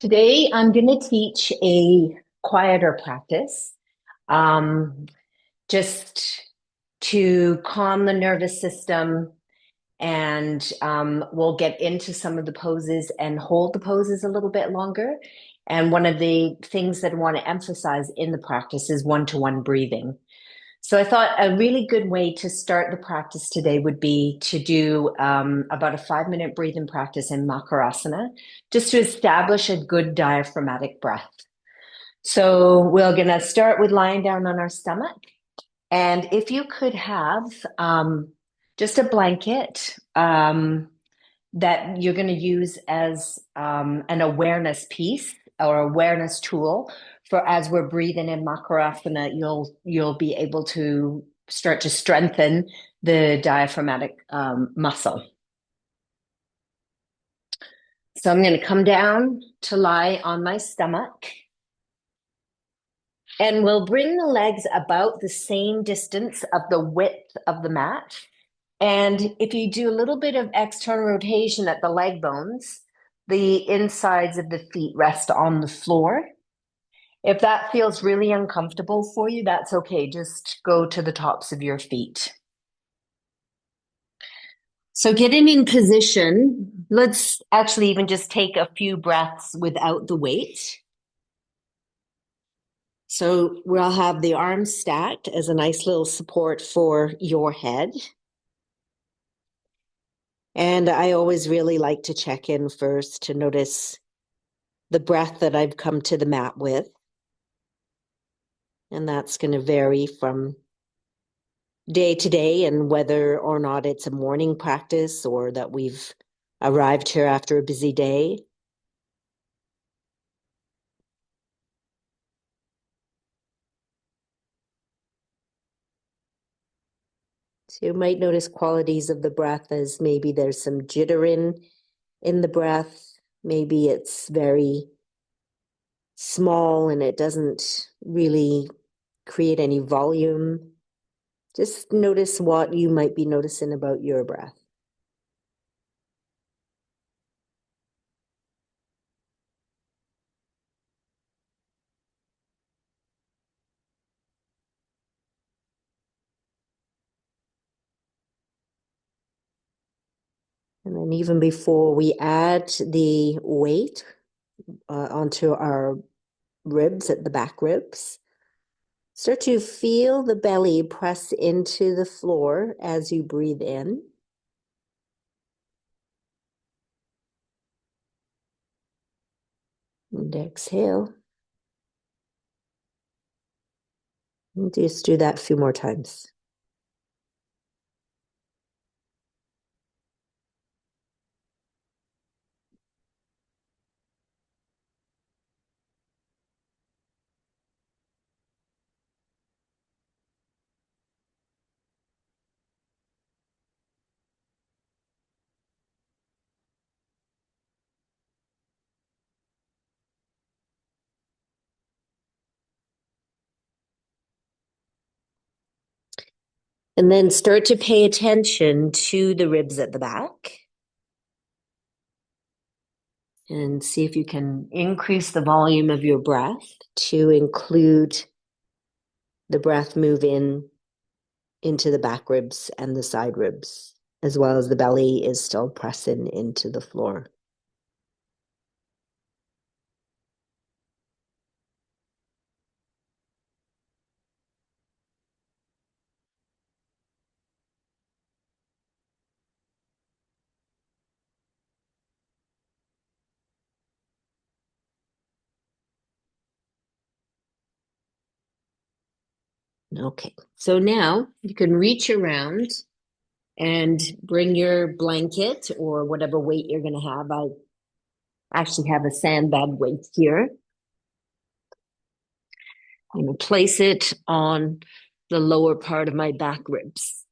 Today, I'm going to teach a quieter practice, um, just to calm the nervous system. And we'll get into some of the poses and hold the poses a little bit longer. And one of the things that I want to emphasize in the practice is one-to-one breathing. So I thought a really good way to start the practice today would be to do about a 5-minute breathing practice in Makarasana, just to establish a good diaphragmatic breath. So we're going to start with lying down on our stomach. And if you could have just a blanket that you're going to use as an awareness piece or awareness tool for as we're breathing in Makarasana, you'll be able to start to strengthen the diaphragmatic muscle. So I'm going to come down to lie on my stomach. And we'll bring the legs about the same distance of the width of the mat. And if you do a little bit of external rotation at the leg bones, the insides of the feet rest on the floor. If that feels really uncomfortable for you, that's okay. Just go to the tops of your feet. So getting in position, let's actually even just take a few breaths without the weight. So we'll have the arms stacked as a nice little support for your head. And I always really like to check in first to notice the breath that I've come to the mat with. And that's going to vary from day to day and whether or not it's a morning practice or that we've arrived here after a busy day. So you might notice qualities of the breath as maybe there's some jittering in the breath. Maybe it's very small and it doesn't really create any volume. Just notice what you might be noticing about your breath. And then even before we add the weight onto our ribs at the back ribs, start to feel the belly press into the floor as you breathe in. And exhale. And just do that a few more times. And then start to pay attention to the ribs at the back. And see if you can increase the volume of your breath to include the breath move in into the back ribs and the side ribs, as well as the belly is still pressing into the floor. Okay, so now you can reach around and bring your blanket or whatever weight you're going to have. I actually have a sandbag weight here. I'm going to place it on the lower part of my back ribs.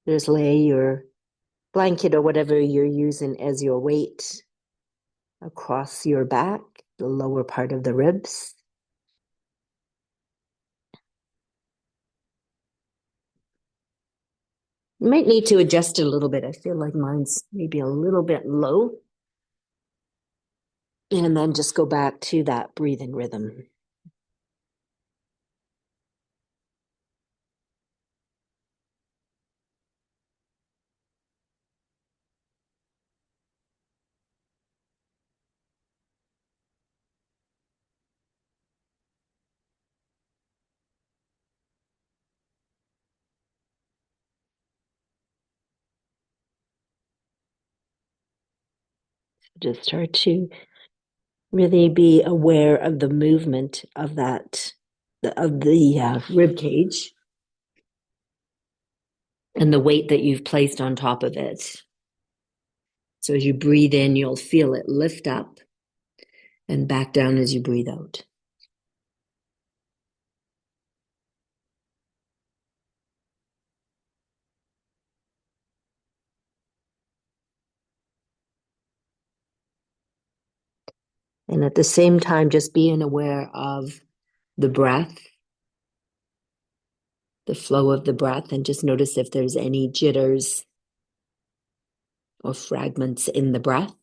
Just lay your blanket or whatever you're using as your weight across your back, the lower part of the ribs. You might need to adjust it a little bit. I feel like mine's maybe a little bit low. And then just go back to that breathing rhythm. Just start to really be aware of the movement of the rib cage and the weight that you've placed on top of it. So as you breathe in, you'll feel it lift up and back down as you breathe out. And at the same time, just being aware of the breath, the flow of the breath, and just notice if there's any jitters or fragments in the breath.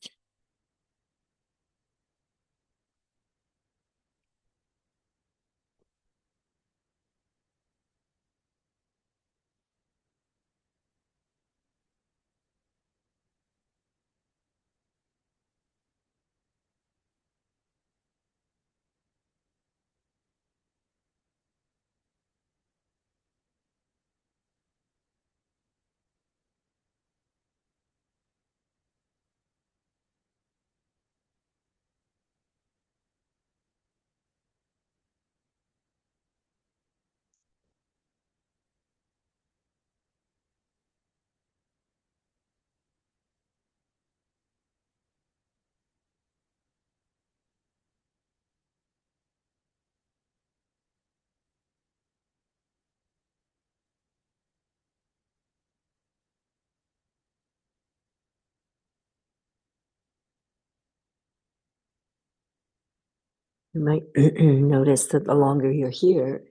You might notice that the longer you're here,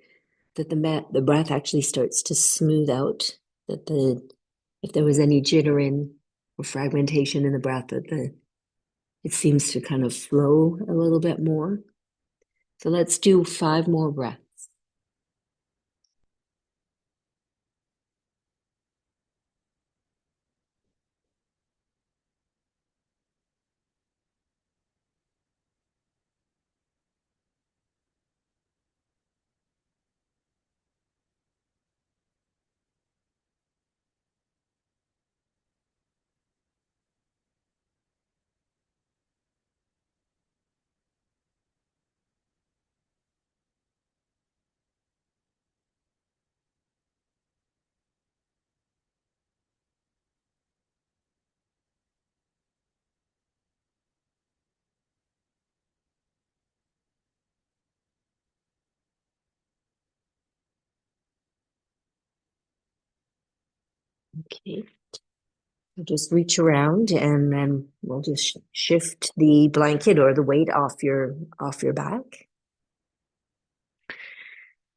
that the breath actually starts to smooth out. That if there was any jittering or fragmentation in the breath, it seems to kind of flow a little bit more. So let's do 5 more breaths. Okay. Just reach around and then we'll just shift the blanket or the weight off your back.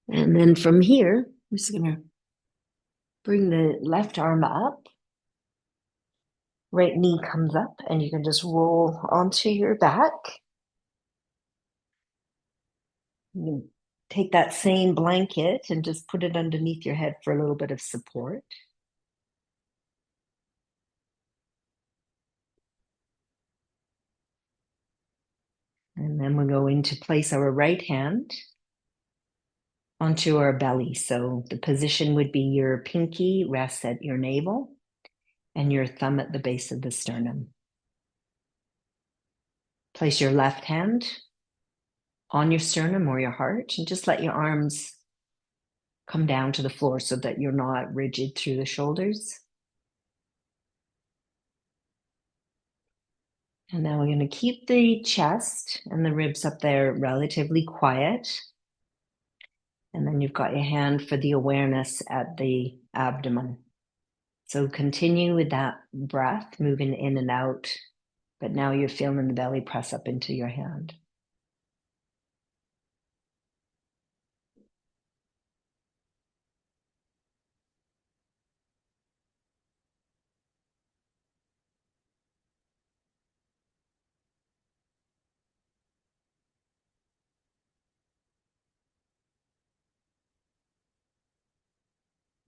And then from here, I'm just gonna bring the left arm up. Right knee comes up and you can just roll onto your back. You can take that same blanket and just put it underneath your head for a little bit of support. And then we're going to place our right hand onto our belly. So the position would be your pinky rests at your navel and your thumb at the base of the sternum. Place your left hand on your sternum or your heart and just let your arms come down to the floor so that you're not rigid through the shoulders. And now we're going to keep the chest and the ribs up there relatively quiet. And then you've got your hand for the awareness at the abdomen. So continue with that breath, moving in and out, but now you're feeling the belly press up into your hand.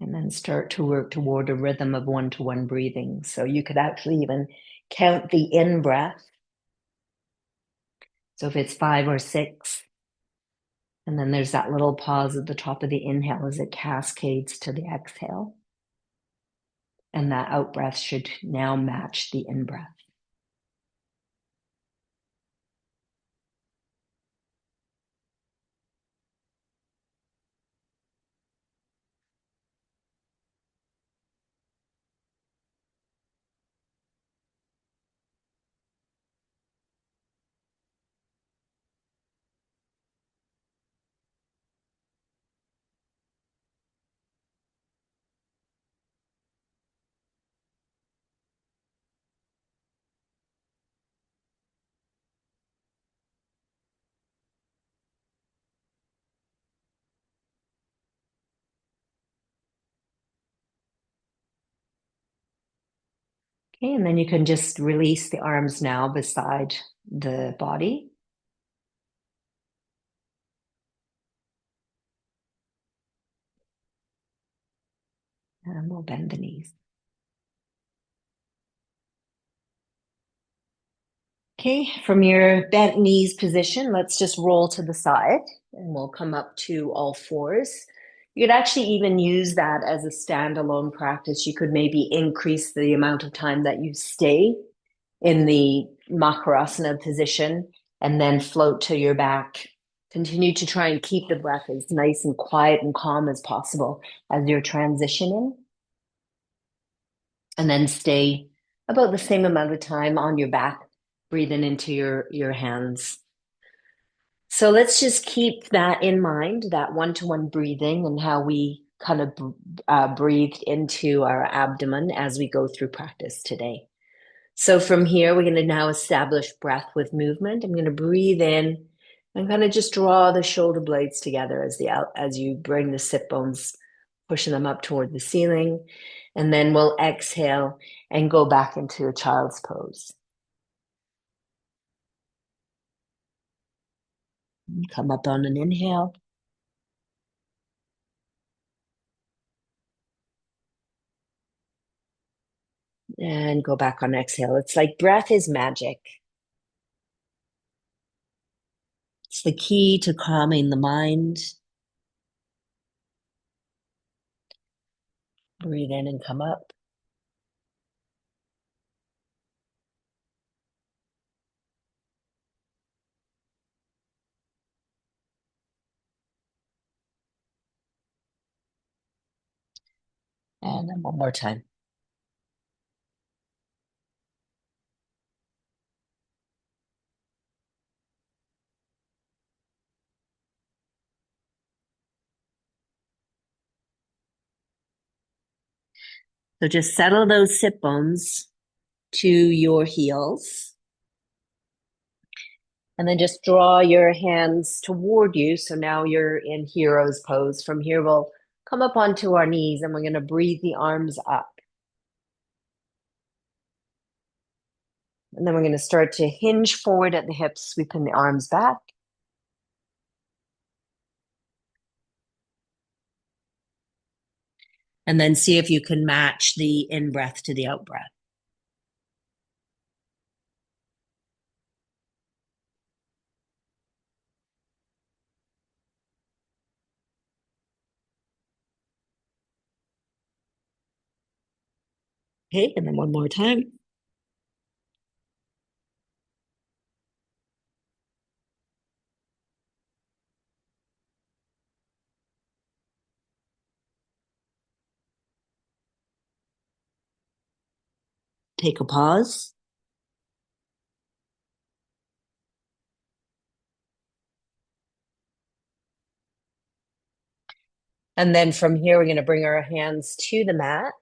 And then start to work toward a rhythm of one-to-one breathing. So you could actually even count the in breath. So if it's 5 or 6, and then there's that little pause at the top of the inhale as it cascades to the exhale. And that out breath should now match the in breath. Okay, and then you can just release the arms now beside the body. And we'll bend the knees. Okay, from your bent knees position, let's just roll to the side and we'll come up to all fours. You could actually even use that as a standalone practice. You could maybe increase the amount of time that you stay in the Makarasana position and then float to your back. Continue to try and keep the breath as nice and quiet and calm as possible as you're transitioning. And then stay about the same amount of time on your back, breathing into your hands. So let's just keep that in mind, that one-to-one breathing and how we kind of breathed into our abdomen as we go through practice today. So from here, we're going to now establish breath with movement. I'm going to breathe in and kind of just draw the shoulder blades together as you bring the sit bones, pushing them up toward the ceiling. And then we'll exhale and go back into a child's pose. Come up on an inhale. And go back on exhale. It's like breath is magic. It's the key to calming the mind. Breathe in and come up. And then one more time. So just settle those sit bones to your heels. And then just draw your hands toward you. So now you're in hero's pose. From here, we'll come up onto our knees and we're going to breathe the arms up. And then we're going to start to hinge forward at the hips, sweeping the arms back. And then see if you can match the in breath to the out breath. Okay, and then one more time. Take a pause. And then from here, we're going to bring our hands to the mat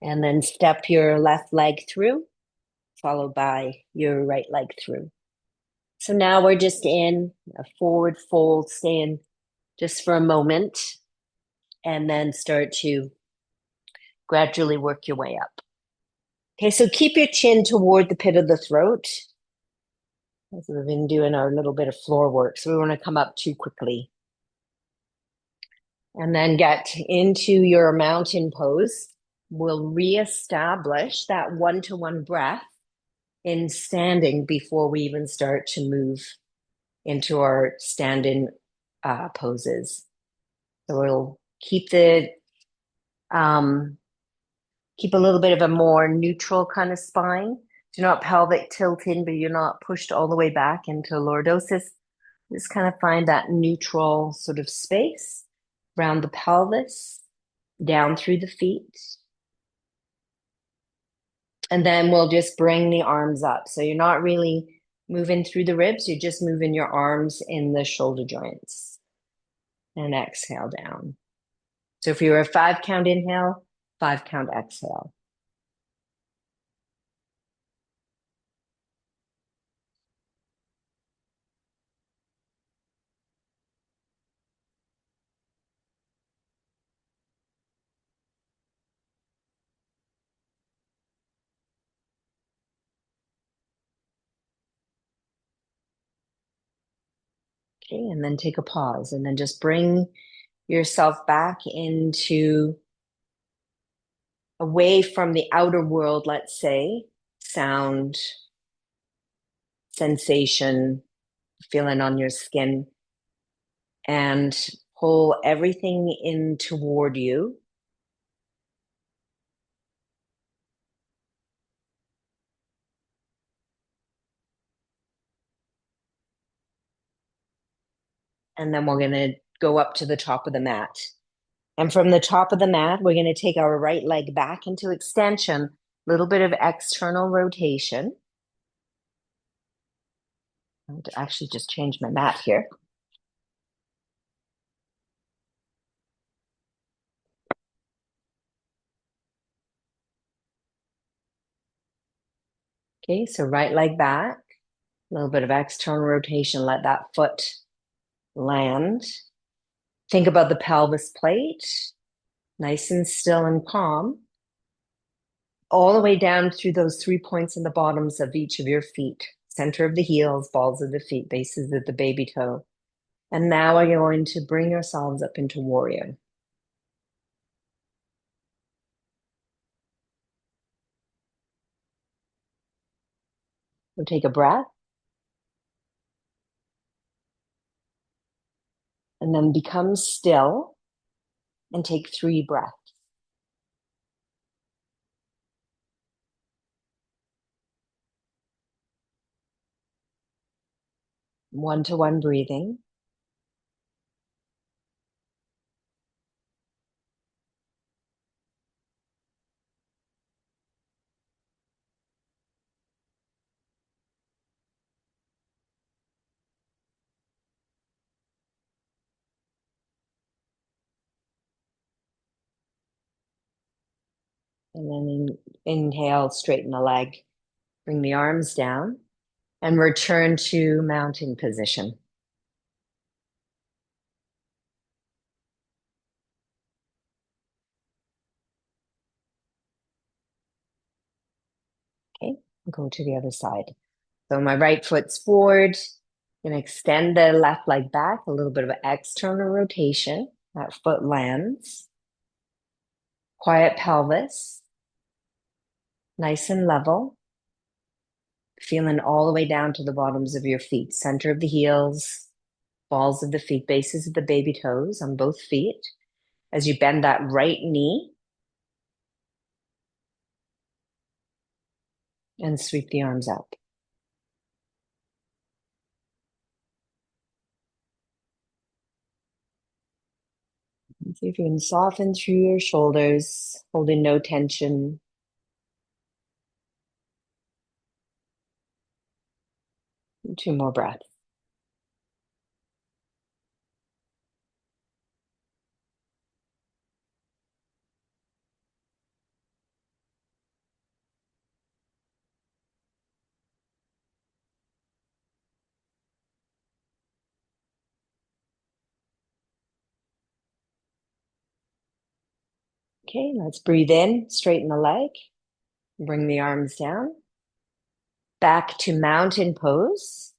and then step your left leg through, followed by your right leg through. So now we're just in a forward fold, staying just for a moment, and then start to gradually work your way up. Okay, so keep your chin toward the pit of the throat. As we've been doing our little bit of floor work, so we want to come up too quickly. And then get into your mountain pose. We'll reestablish that one-to-one breath in standing before we even start to move into our stand-in poses. So we'll um, keep a little bit of a more neutral kind of spine. Do not pelvic tilt in, but you're not pushed all the way back into lordosis. Just kind of find that neutral sort of space around the pelvis, down through the feet. And then we'll just bring the arms up. So you're not really moving through the ribs, you're just moving your arms in the shoulder joints. And exhale down. So if you were a 5 count inhale, 5 count exhale. Okay, and then take a pause and then just bring yourself back into away from the outer world, let's say, sound, sensation, feeling on your skin, and pull everything in toward you. And then we're going to go up to the top of the mat. And from the top of the mat, we're going to take our right leg back into extension, a little bit of external rotation. I'm going to actually just change my mat here. Okay, so right leg back, a little bit of external rotation. Let that foot land. Think about the pelvis plate, nice and still and calm, all the way down through those 3 points in the bottoms of each of your feet, center of the heels, balls of the feet, bases of the baby toe. And now we're going to bring yourselves up into warrior. So take a breath and then become still and take 3 breaths. One-to-one breathing. And then inhale, straighten the leg, bring the arms down, and return to mountain position. Okay, go to the other side. So my right foot's forward. I'm going to extend the left leg back, a little bit of an external rotation. That foot lands. Quiet pelvis, nice and level. Feeling all the way down to the bottoms of your feet, center of the heels, balls of the feet, bases of the baby toes on both feet. As you bend that right knee and sweep the arms up. And see if you can soften through your shoulders, holding no tension. And 2 more breaths. Okay, let's breathe in, straighten the leg, bring the arms down. Back to mountain pose.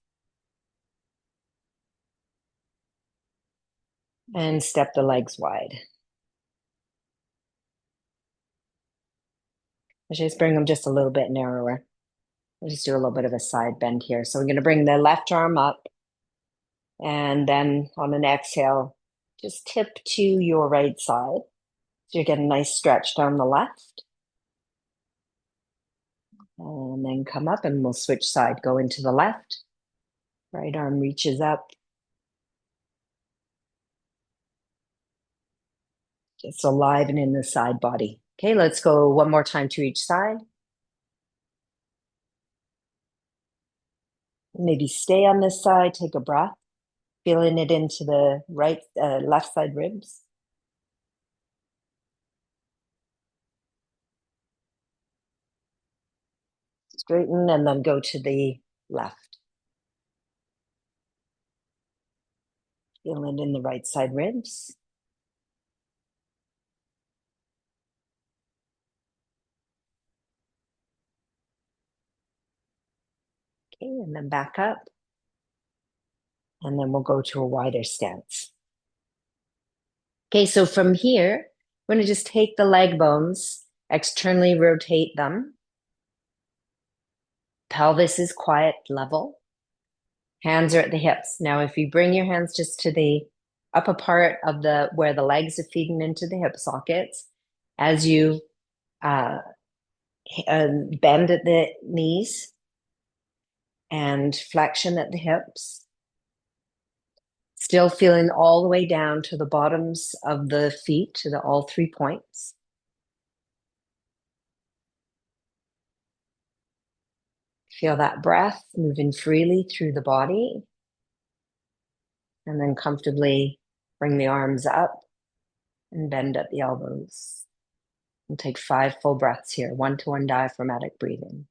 And step the legs wide. I just bring them just a little bit narrower. We'll just do a little bit of a side bend here. So we're going to bring the left arm up and then on an exhale, just tip to your right side. So you get a nice stretch down the left. And then come up and we'll switch side, go into the left. Right arm reaches up. Just alive and in the side body. Okay, let's go one more time to each side. Maybe stay on this side, take a breath, feeling it into the left side ribs. Straighten and then go to the left. Feel it in the right side ribs. Okay, and then back up. And then we'll go to a wider stance. Okay, so from here, we're going to just take the leg bones, externally rotate them. Pelvis is quiet level. Hands are at the hips. Now, if you bring your hands just to the upper part of the where the legs are feeding into the hip sockets, as you bend at the knees and flexion at the hips, still feeling all the way down to the bottoms of the feet, to all 3 points. Feel that breath moving freely through the body. And then comfortably bring the arms up and bend at the elbows. And take 5 full breaths here, 1-to-1 diaphragmatic breathing.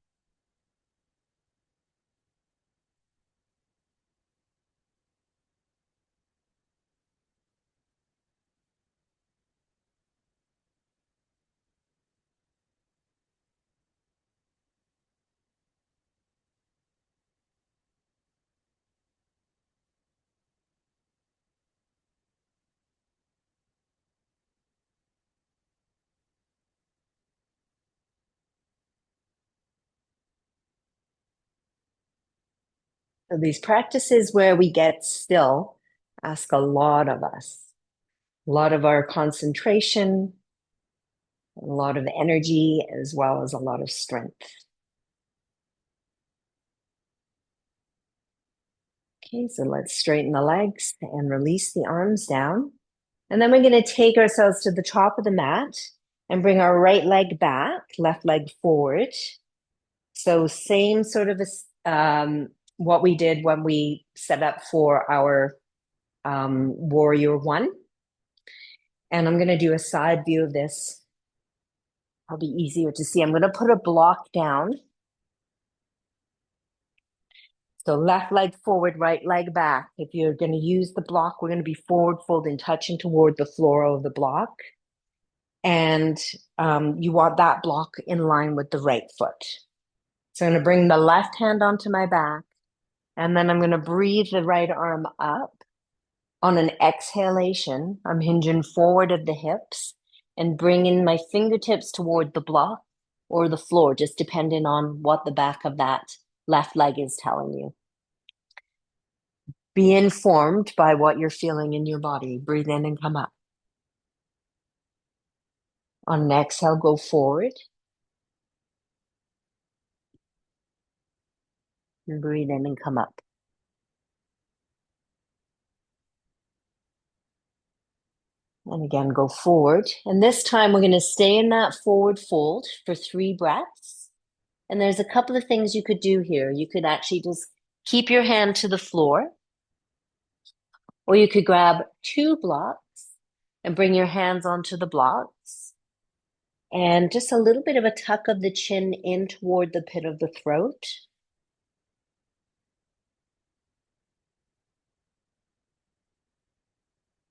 So these practices where we get still ask a lot of us, a lot of our concentration, a lot of energy, as well as a lot of strength. Okay, so let's straighten the legs and release the arms down. And then we're going to take ourselves to the top of the mat and bring our right leg back, left leg forward. So same sort of what we did when we set up for our warrior one. And I'm going to do a side view of this. Probably easier to see. I'm going to put a block down. So left leg forward, right leg back. If you're going to use the block, we're going to be forward folding, touching toward the floor of the block. And you want that block in line with the right foot. So I'm going to bring the left hand onto my back, and then I'm going to breathe the right arm up. On an exhalation, I'm hinging forward of the hips and bringing my fingertips toward the block or the floor, just depending on what the back of that left leg is telling you. Be informed by what you're feeling in your body. Breathe in and come up. On an exhale, go forward. And breathe in and come up. And again, go forward. And this time we're going to stay in that forward fold for 3 breaths. And there's a couple of things you could do here. You could actually just keep your hand to the floor, or you could grab 2 blocks and bring your hands onto the blocks. And just a little bit of a tuck of the chin in toward the pit of the throat.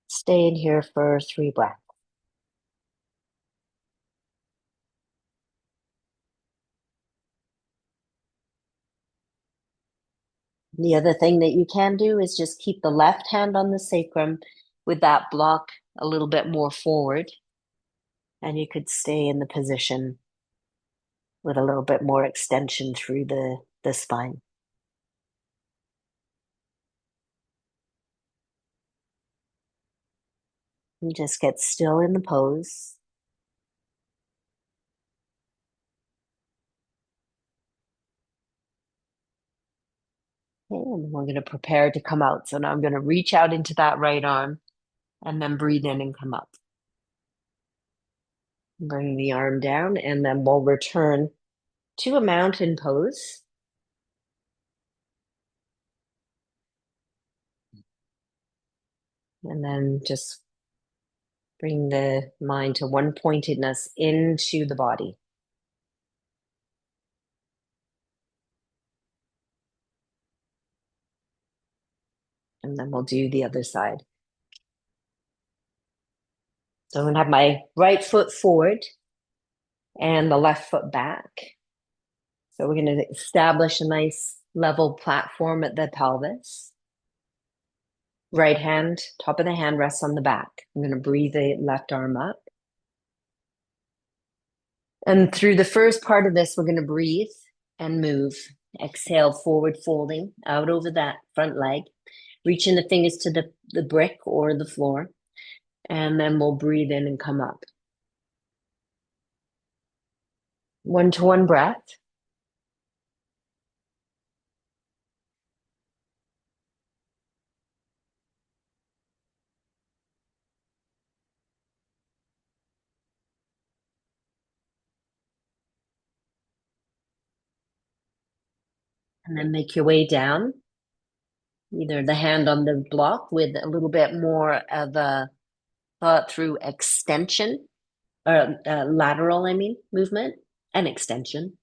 Stay in here for 3 breaths. The other thing that you can do is just keep the left hand on the sacrum with that block a little bit more forward, and you could stay in the position with a little bit more extension through the spine. And just get still in the pose. Okay, and we're going to prepare to come out. So now I'm going to reach out into that right arm and then breathe in and come up. Bring the arm down, and then we'll return to a mountain pose. And then just bring the mind to one pointedness into the body. And then we'll do the other side. So I'm going to have my right foot forward and the left foot back. So we're going to establish a nice level platform at the pelvis. Right hand, top of the hand rests on the back. I'm going to breathe the left arm up. And through the first part of this, we're going to breathe and move. Exhale, forward folding out over that front leg. Reaching the fingers to the brick or the floor. And then we'll breathe in and come up. 1-to-1 breath. And then make your way down. Either the hand on the block with a little bit more of a thought through extension, or lateral, movement and extension.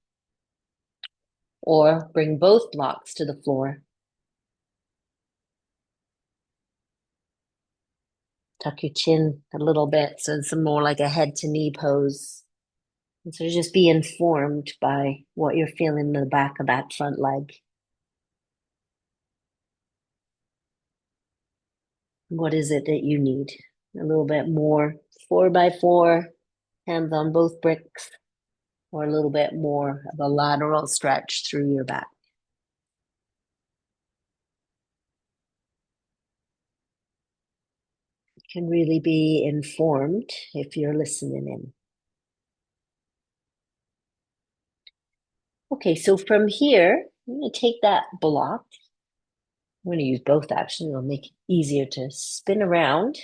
Or bring both blocks to the floor. Tuck your chin a little bit so it's more like a head to knee pose. And so just be informed by what you're feeling in the back of that front leg. What is it that you need? A little bit more 4x4, hands on both bricks, or a little bit more of a lateral stretch through your back. You can really be informed if you're listening in. Okay, so from here, I'm going to take that block. I'm going to use both actually. It'll make it easier to spin around.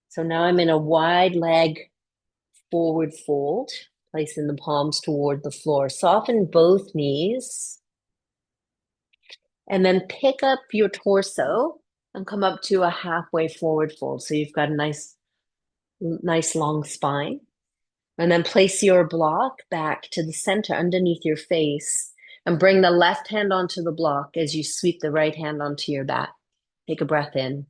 So now I'm in a wide leg forward fold, placing the palms toward the floor. Soften both knees. And then pick up your torso and come up to a halfway forward fold. So you've got a nice long spine. And then place your block back to the center underneath your face and bring the left hand onto the block as you sweep the right hand onto your back. Take a breath in.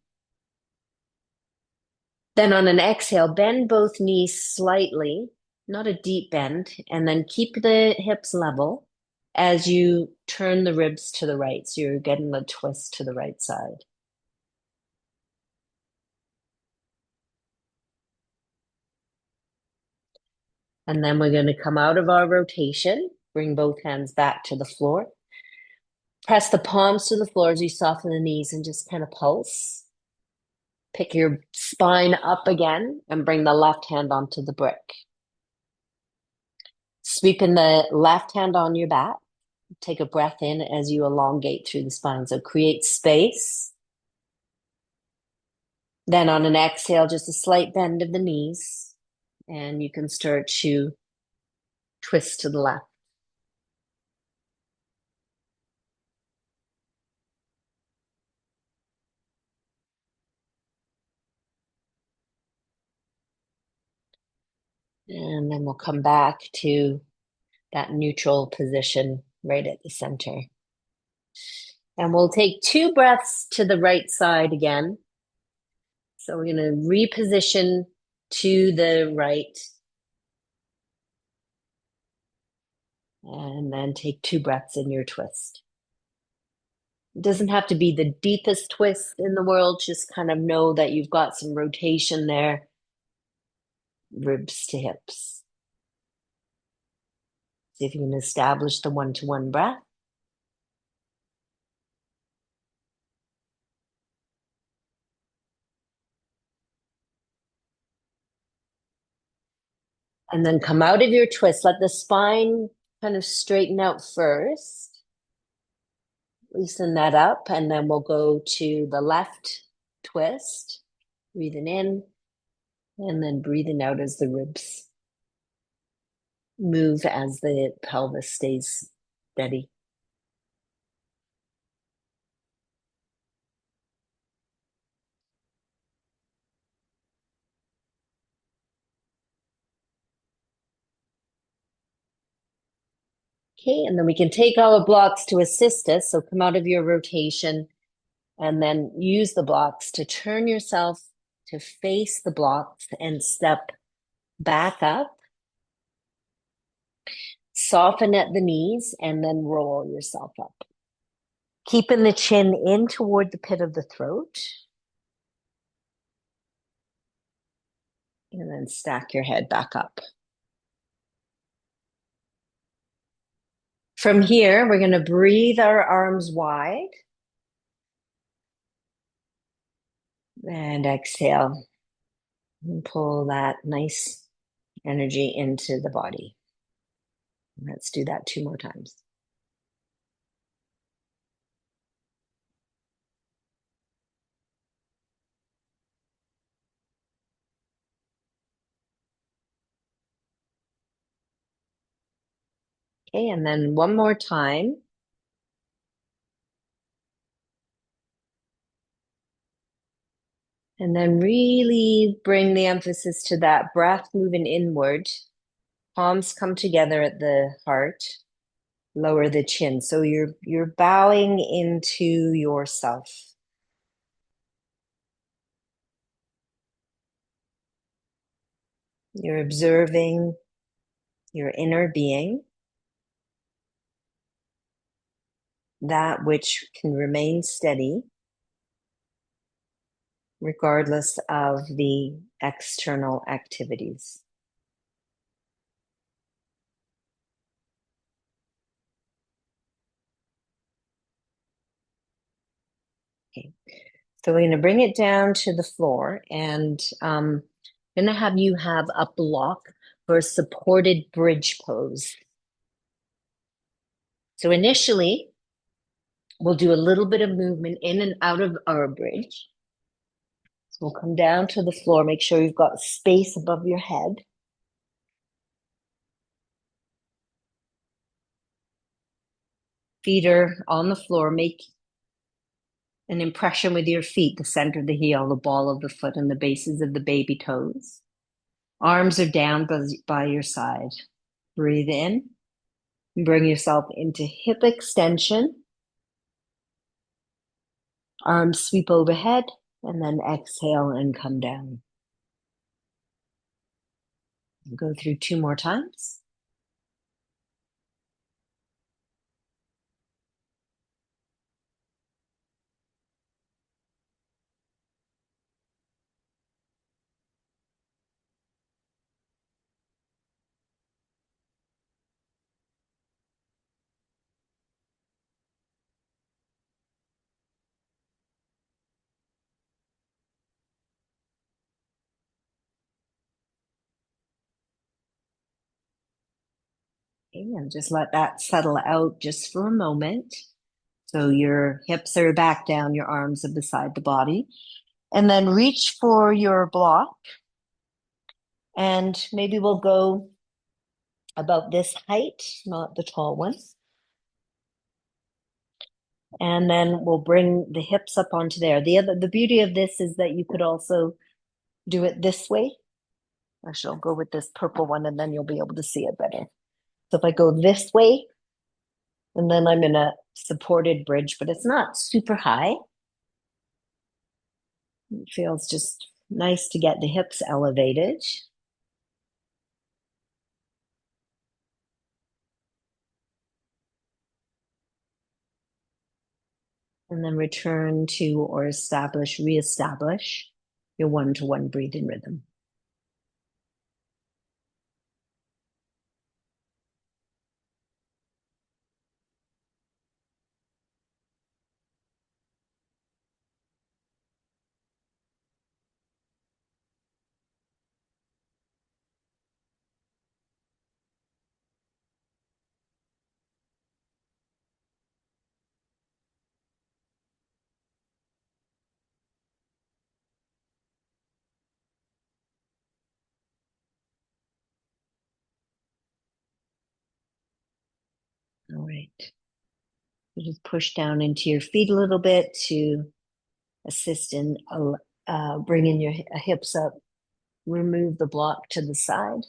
Then on an exhale, bend both knees slightly, not a deep bend, and then keep the hips level as you turn the ribs to the right. So you're getting the twist to the right side. And then we're going to come out of our rotation, bring both hands back to the floor. Press the palms to the floor as you soften the knees and just kind of pulse. Pick your spine up again and bring the left hand onto the brick. Sweeping the left hand on your back. Take a breath in as you elongate through the spine. So create space. Then on an exhale, just a slight bend of the knees. And you can start to twist to the left. And then we'll come back to that neutral position right at the center. And we'll take 2 breaths to the right side again. So we're going to reposition to the right. And then take 2 breaths in your twist. It doesn't have to be the deepest twist in the world. Just kind of know that you've got some rotation there, ribs to hips. See if you can establish the one-to-one breath. And then come out of your twist. Let the spine kind of straighten out first. Loosen that up, and then we'll go to the left twist. Breathing in, and then breathing out as the ribs move as the pelvis stays steady. Okay, and then we can take our blocks to assist us. So come out of your rotation and then use the blocks to turn yourself to face the blocks and step back up. Soften at the knees and then roll yourself up. Keeping the chin in toward the pit of the throat. And then stack your head back up. From here, we're going to breathe our arms wide. And exhale. And pull that nice energy into the body. Let's do that 2 more times. Okay, and then one more time. And then really bring the emphasis to that breath moving inward. Palms come together at the heart. Lower the chin. So you're bowing into yourself. You're observing your inner being, that which can remain steady regardless of the external activities. Okay, so we're going to bring it down to the floor, and I'm going to have you have a block for a supported bridge pose. So initially, we'll do a little bit of movement in and out of our bridge. So we'll come down to the floor, make sure you've got space above your head. Feet are on the floor. Make an impression with your feet, the center of the heel, the ball of the foot, and the bases of the baby toes. Arms are down by your side. Breathe in. Bring yourself into hip extension. Arms sweep overhead, and then exhale and come down. Go through 2 more times. Okay, and just let that settle out just for a moment. So your hips are back down, your arms are beside the body. And then reach for your block. And maybe we'll go about this height, not the tall one. And then we'll bring the hips up onto there. The beauty of this is that you could also do it this way. Actually, I'll go with this purple one and then you'll be able to see it better. So if I go this way, and then I'm in a supported bridge, but it's not super high. It feels just nice to get the hips elevated. And then return to or reestablish your one-to-one breathing rhythm. All right. You just push down into your feet a little bit to assist in bringing your hips up. Remove the block to the side.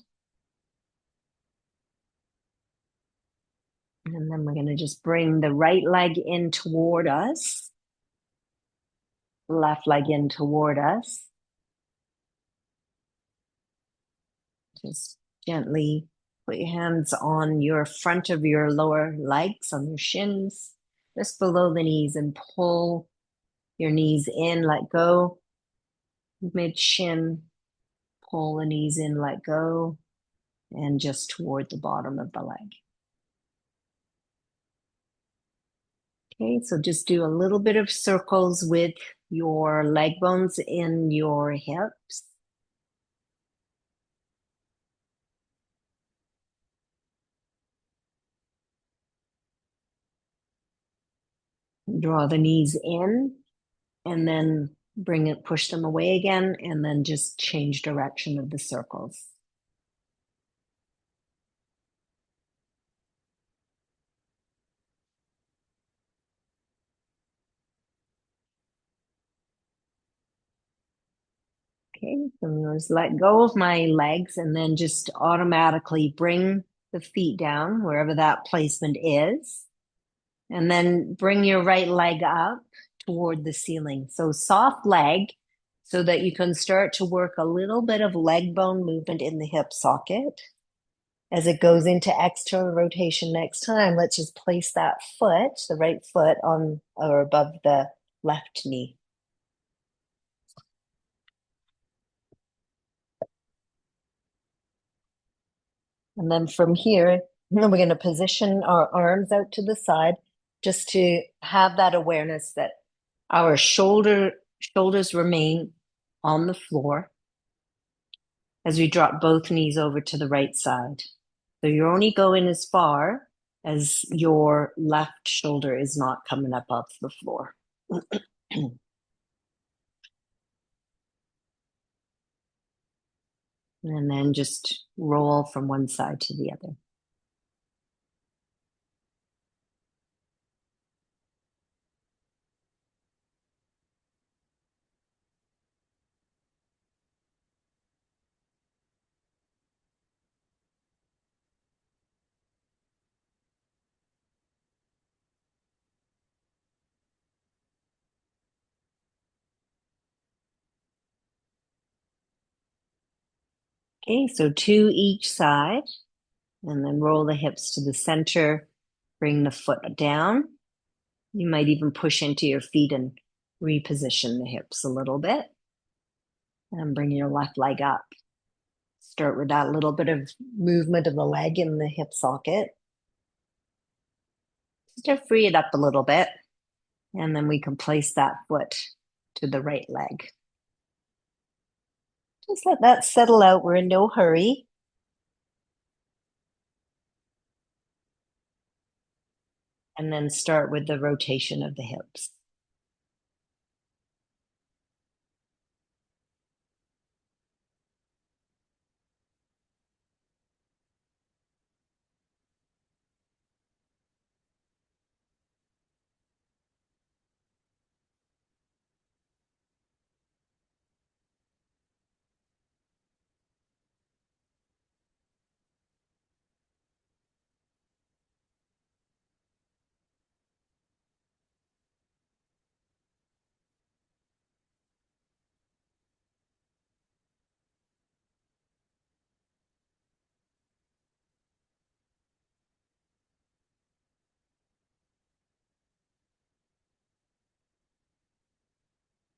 And then we're going to just bring the right leg in toward us, left leg in toward us. Just gently put your hands on your front of your lower legs, on your shins, just below the knees, and pull your knees in, let go. Mid shin, pull the knees in, let go, and just toward the bottom of the leg. Okay, so just do a little bit of circles with your leg bones in your hips. Draw the knees in and then push them away again, and then just change direction of the circles. Okay, so I'm going to let go of my legs and then just automatically bring the feet down wherever that placement is. And then bring your right leg up toward the ceiling. So soft leg so that you can start to work a little bit of leg bone movement in the hip socket. As it goes into external rotation next time, let's just place that foot, the right foot, on or above the left knee. And then from here, we're going to position our arms out to the side just to have that awareness that our shoulders remain on the floor as we drop both knees over to the right side. So you're only going as far as your left shoulder is not coming up off the floor. And then just roll from one side to the other. Okay, so two each side, and then roll the hips to the center, bring the foot down. You might even push into your feet and reposition the hips a little bit. And bring your left leg up. Start with that little bit of movement of the leg in the hip socket. Just to free it up a little bit. And then we can place that foot to the right leg. Just let that settle out. We're in no hurry. And then start with the rotation of the hips.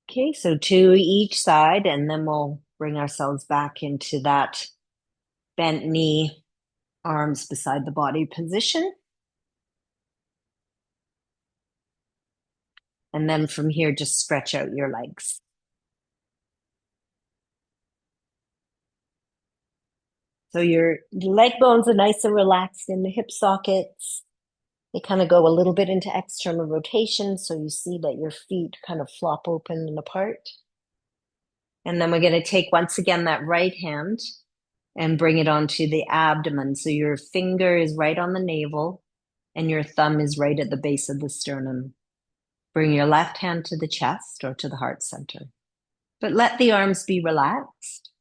Okay, so two each side, and then we'll bring ourselves back into that bent knee, arms beside the body position. And then from here, just stretch out your legs. So your leg bones are nice and relaxed in the hip sockets. They kind of go a little bit into external rotation. So you see that your feet kind of flop open and apart. And then we're going to take once again that right hand and bring it onto the abdomen. So your finger is right on the navel and your thumb is right at the base of the sternum. Bring your left hand to the chest or to the heart center. But let the arms be relaxed.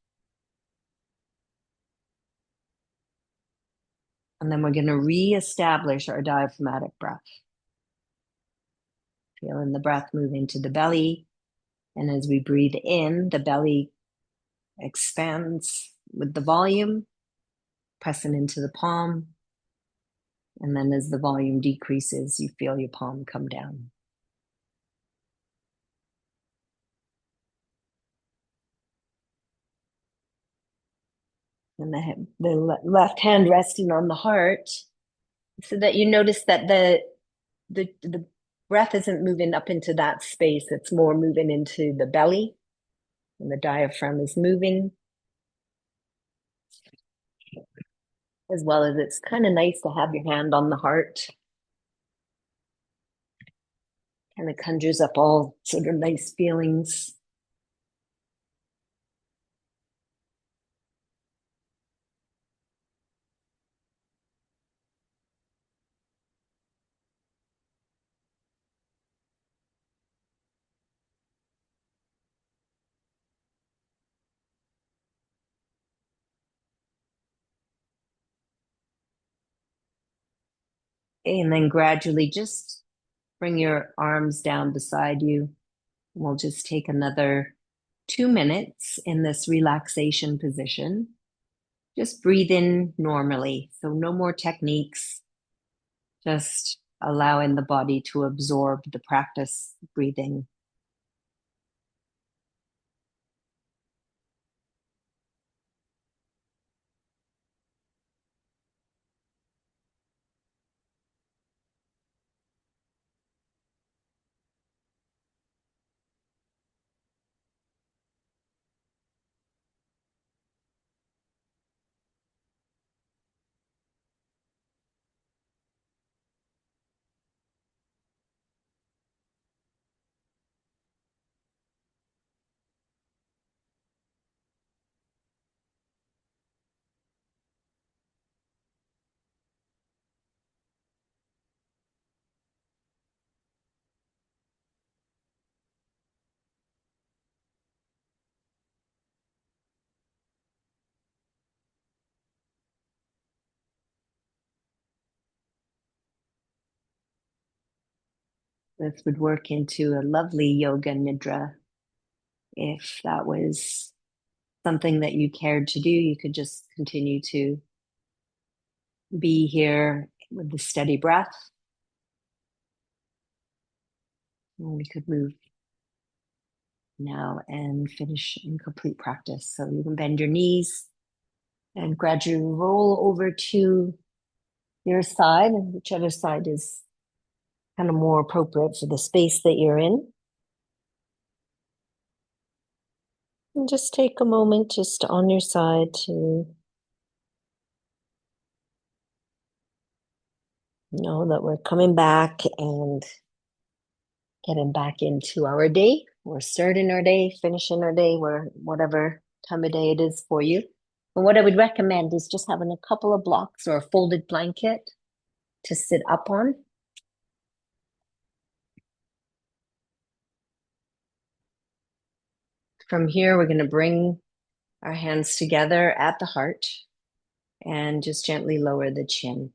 And then we're going to reestablish our diaphragmatic breath. Feeling the breath move into the belly. And as we breathe in, the belly expands with the volume, pressing into the palm. And then as the volume decreases, you feel your palm come down. And the left hand resting on the heart so that you notice that the breath isn't moving up into that space. It's more moving into the belly and the diaphragm is moving. As well as it's kind of nice to have your hand on the heart. Kind of conjures up all sort of nice feelings. And then gradually just bring your arms down beside you. We'll just take another 2 minutes in this relaxation position. Just breathe in normally. So no more techniques, just allowing the body to absorb the practice breathing. This would work into a lovely yoga nidra. If that was something that you cared to do, you could just continue to be here with the steady breath. And we could move now and finish in complete practice. So you can bend your knees and gradually roll over to your side, whichever side is kind of more appropriate for the space that you're in. And just take a moment just on your side to know that we're coming back and getting back into our day. We're starting our day, finishing our day, whatever time of day it is for you. And what I would recommend is just having a couple of blocks or a folded blanket to sit up on. From here, we're going to bring our hands together at the heart and just gently lower the chin.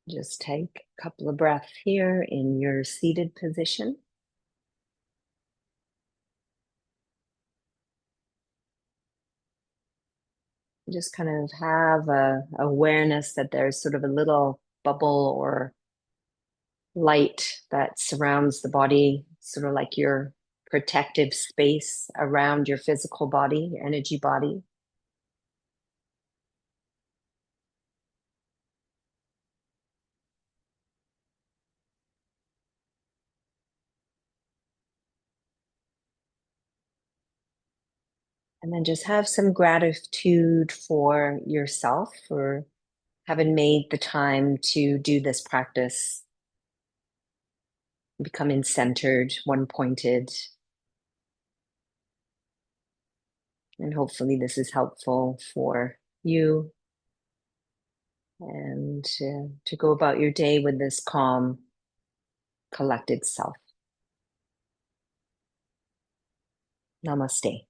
Just take a couple of breaths here in your seated position. Just kind of have a awareness that there's sort of a little bubble or light that surrounds the body, sort of like your protective space around your physical body, energy body. And then just have some gratitude for yourself for having made the time to do this practice, becoming centered, one pointed. And hopefully, this is helpful for you and to go about your day with this calm, collected self. Namaste.